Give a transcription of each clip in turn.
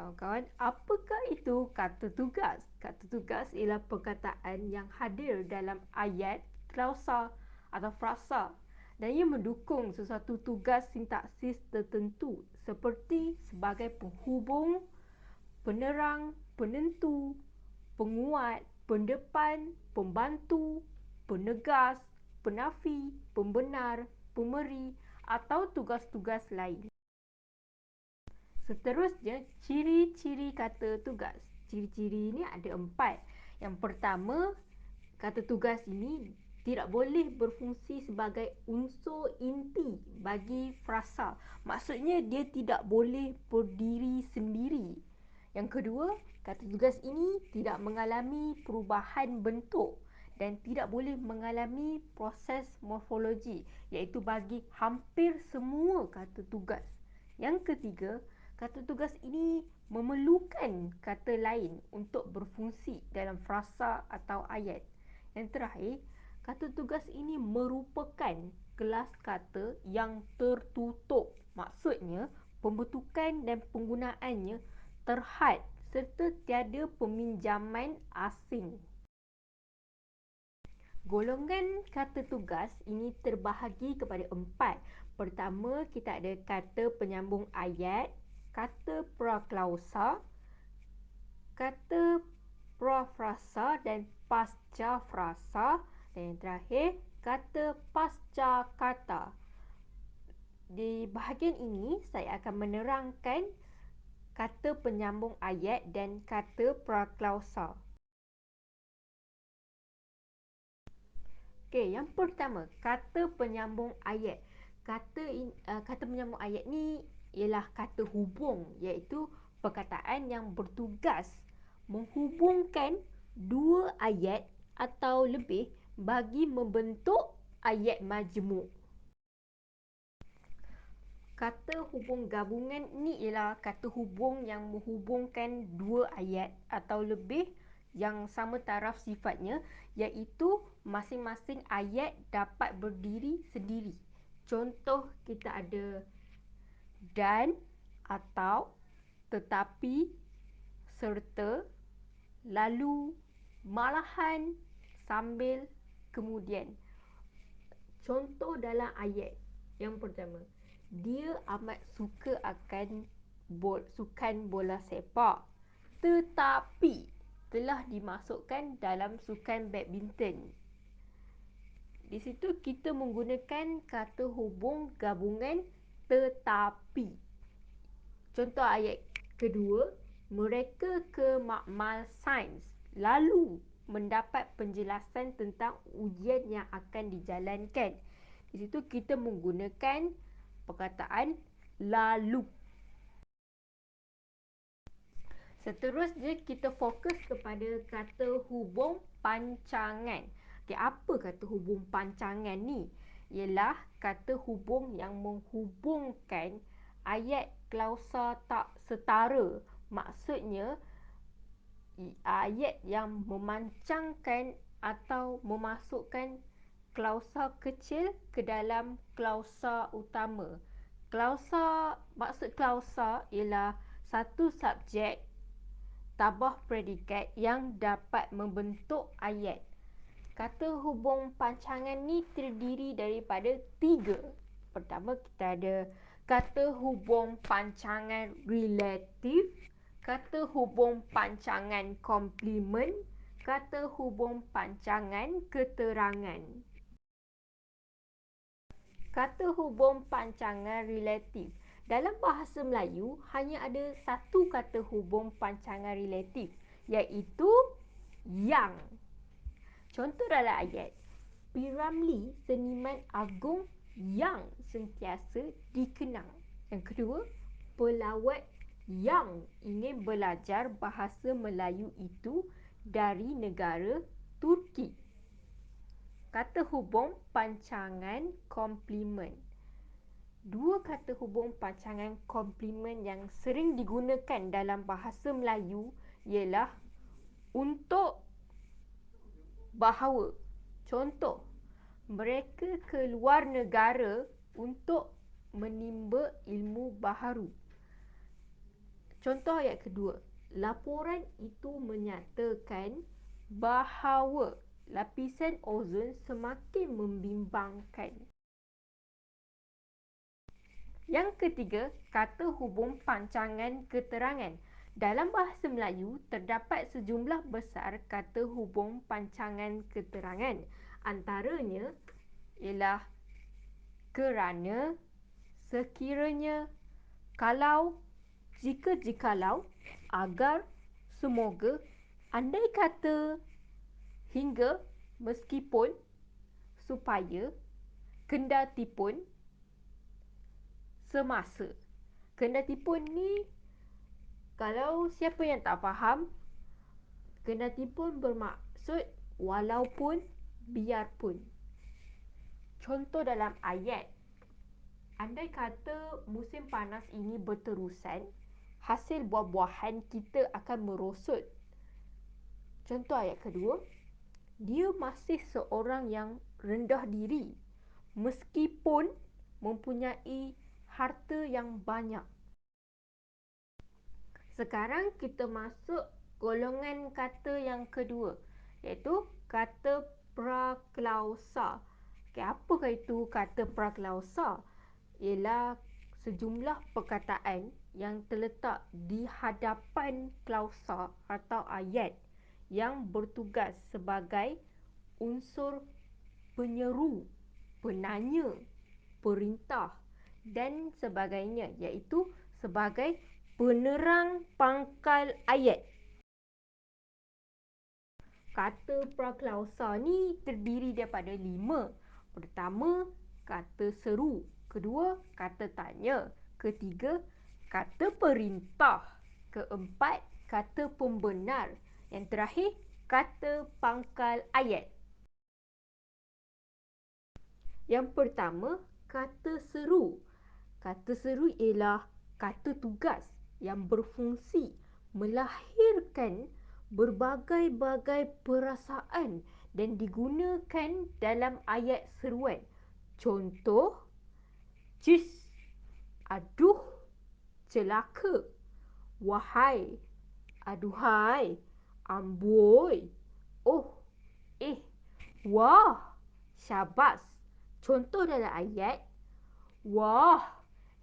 kawan-kawan, apakah itu kata tugas? Kata tugas ialah perkataan yang hadir dalam ayat, klausa atau frasa dan ia mendukung sesuatu tugas sintaksis tertentu seperti sebagai penghubung, penerang, penentu, penguat, pendepan, pembantu, penegas, penafi, pembenar, pemeri atau tugas-tugas lain. Seterusnya, ciri-ciri kata tugas. Ciri-ciri ini ada 4. Yang pertama, kata tugas ini tidak boleh berfungsi sebagai unsur inti bagi frasa. Maksudnya dia tidak boleh berdiri sendiri. Yang kedua, kata tugas ini tidak mengalami perubahan bentuk dan tidak boleh mengalami proses morfologi, iaitu bagi hampir semua kata tugas. Yang ketiga, kata tugas ini memerlukan kata lain untuk berfungsi dalam frasa atau ayat. Yang terakhir, kata tugas ini merupakan kelas kata yang tertutup. Maksudnya, pembentukan dan penggunaannya terhad serta tiada peminjaman asing. Golongan kata tugas ini terbahagi kepada 4. Pertama, kita ada kata penyambung ayat, kata praklausa, kata prafrasa dan pasca frasa, dan yang terakhir kata pasca kata. Di bahagian ini saya akan menerangkan kata penyambung ayat dan kata praklausa. Okey, yang pertama, kata penyambung ayat. Kata penyambung ayat ni ialah kata hubung, iaitu perkataan yang bertugas menghubungkan dua ayat atau lebih bagi membentuk ayat majmuk. Kata hubung gabungan ni ialah kata hubung yang menghubungkan dua ayat atau lebih yang sama taraf sifatnya, iaitu masing-masing ayat dapat berdiri sendiri. Contoh kita ada dan, atau, tetapi, serta, lalu, malahan, sambil, kemudian. Contoh dalam ayat yang pertama, dia amat suka akan sukan bola sepak, tetapi telah dimasukkan dalam sukan badminton. Di situ kita menggunakan kata hubung gabungan tetapi. Contoh ayat kedua, mereka ke makmal sains lalu mendapat penjelasan tentang ujian yang akan dijalankan. Di situ kita menggunakan perkataan lalu. Seterusnya kita fokus kepada kata hubung pancangan. Okay, apa kata hubung pancangan ni? Ialah kata hubung yang menghubungkan ayat klausa tak setara. Maksudnya ayat yang memancangkan atau memasukkan klausa kecil ke dalam klausa utama. Maksud klausa ialah satu subjek tabah predikat yang dapat membentuk ayat. Kata hubung pancangan ni terdiri daripada 3. Pertama, kita ada kata hubung pancangan relatif, kata hubung pancangan komplement, kata hubung pancangan keterangan. Kata hubung pancangan relatif. Dalam bahasa Melayu, hanya ada satu kata hubung pancangan relatif, iaitu yang. Contoh dalam ayat, P. Ramlee seniman agung yang sentiasa dikenang. Yang kedua, pelawat yang ingin belajar bahasa Melayu itu dari negara Turki. Kata hubung pancangan komplement. Dua kata hubung pancangan komplement yang sering digunakan dalam bahasa Melayu ialah untuk, bahawa. Contoh, mereka ke luar negara untuk menimba ilmu baharu. Contoh ayat kedua. Laporan itu menyatakan bahawa lapisan ozon semakin membimbangkan. Yang ketiga, kata hubung pancangan keterangan. Dalam bahasa Melayu, terdapat sejumlah besar kata hubung pancangan keterangan. Antaranya ialah kerana, sekiranya, kalau, jika-jikalau, agar, semoga, andai kata, hingga, meskipun, supaya, kendatipun, semasa. Kendatipun ni, kalau siapa yang tak faham, kendatipun bermaksud walaupun, biarpun. Contoh dalam ayat, andai kata musim panas ini berterusan, hasil buah-buahan kita akan merosot. Contoh ayat kedua, dia masih seorang yang rendah diri meskipun mempunyai harta yang banyak. Sekarang kita masuk golongan kata yang kedua, iaitu kata praklausa. Apakah itu kata praklausa? Ialah sejumlah perkataan yang terletak di hadapan klausa atau ayat yang bertugas sebagai unsur penyeru, penanya, perintah dan sebagainya, iaitu sebagai penerang pangkal ayat. Kata praklausa ni terdiri daripada 5. Pertama, kata seru. Kedua, kata tanya. Ketiga, kata perintah. Keempat, kata pembenar. Yang terakhir, kata pangkal ayat. Yang pertama, kata seru. Kata seru ialah kata tugas yang berfungsi melahirkan berbagai-bagai perasaan dan digunakan dalam ayat seruan. Contoh, cis, aduh, celaka, wahai, aduhai, amboi, oh, wah, syabas. Contoh dalam ayat, wah,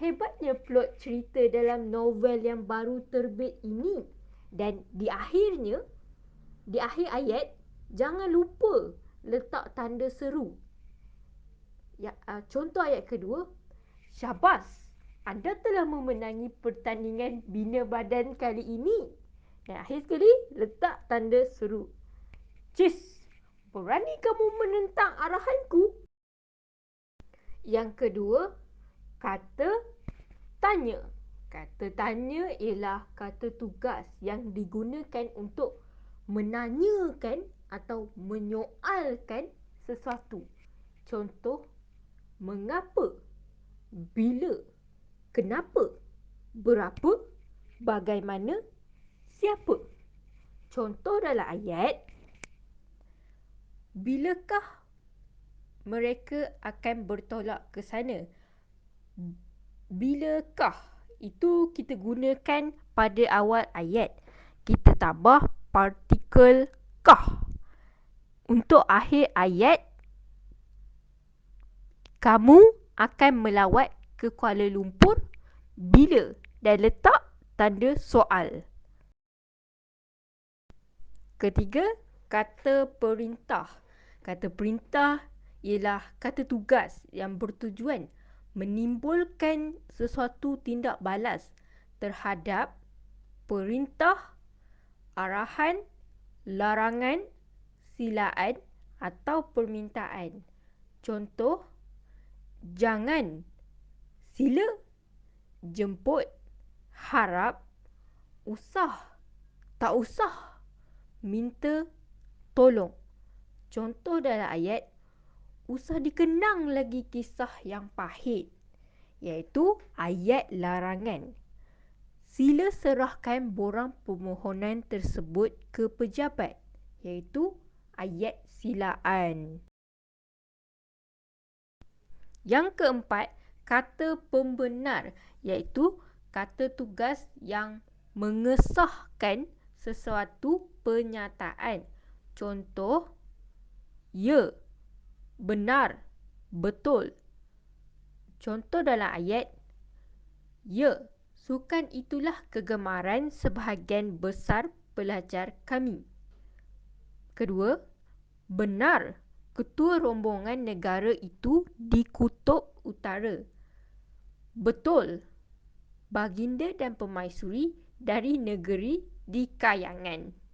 hebatnya plot cerita dalam novel yang baru terbit ini. Dan di akhir ayat, jangan lupa letak tanda seru. Contoh ayat kedua, syabas, anda telah memenangi pertandingan bina badan kali ini. Dan akhir sekali, letak tanda seru. Cis, berani kamu menentang arahanku? Yang kedua, kata tanya. Kata tanya ialah kata tugas yang digunakan untuk menanyakan atau menyoalkan sesuatu. Contoh, mengapa, bila, kenapa, berapa, bagaimana, siapa. Contoh dalam ayat, bilakah mereka akan bertolak ke sana? Bilakah itu kita gunakan pada awal ayat. Kita tambah partikel kah. Untuk akhir ayat, kamu akan melawat ke Kuala Lumpur bila, dan letak tanda soal. Ketiga, kata perintah. Kata perintah ialah kata tugas yang bertujuan menimbulkan sesuatu tindak balas terhadap perintah, arahan, larangan, silaan atau permintaan. Contoh, jangan, sila, jemput, harap, usah, tak usah, minta, tolong. Contoh dalam ayat, usah dikenang lagi kisah yang pahit, iaitu ayat larangan. Sila serahkan borang permohonan tersebut ke pejabat, iaitu ayat silaan. Yang keempat, kata pembenar, iaitu kata tugas yang mengesahkan sesuatu pernyataan. Contoh, ya, benar, betul. Contoh dalam ayat, ya, sukan itulah kegemaran sebahagian besar pelajar kami. Kedua, benar, ketua rombongan negara itu di Kutub Utara. Betul, baginda dan permaisuri dari negeri di Kayangan.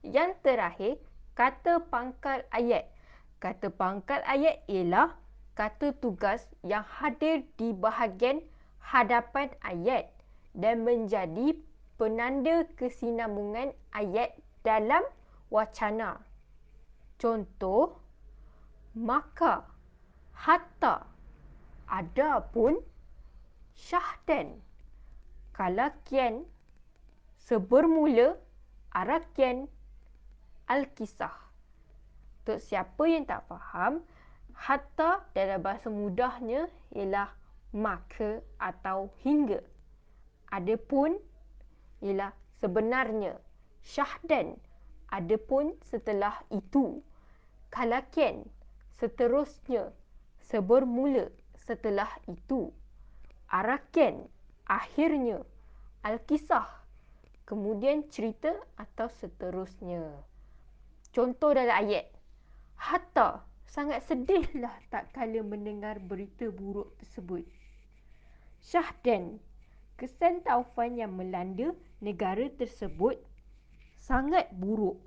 Yang terakhir, kata pangkal ayat. Kata pangkal ayat ialah kata tugas yang hadir di bahagian hadapan ayat dan menjadi penanda kesinambungan ayat dalam wacana. Contoh, maka, hatta, adapun, syahdan, kalakian, sebermula, arakian, al-kisah. Untuk siapa yang tak faham, hatta dalam bahasa mudahnya ialah maka atau hingga. Adapun ialah sebenarnya. Syahdan, adapun setelah itu. Kalakian, seterusnya. Sebermula, setelah itu. Arakian, akhirnya. Al-kisah, kemudian cerita atau seterusnya. Contoh dalam ayat, hatta sangat sedihlah tak kala mendengar berita buruk tersebut. Syahdan, kesan taufan yang melanda negara tersebut sangat buruk.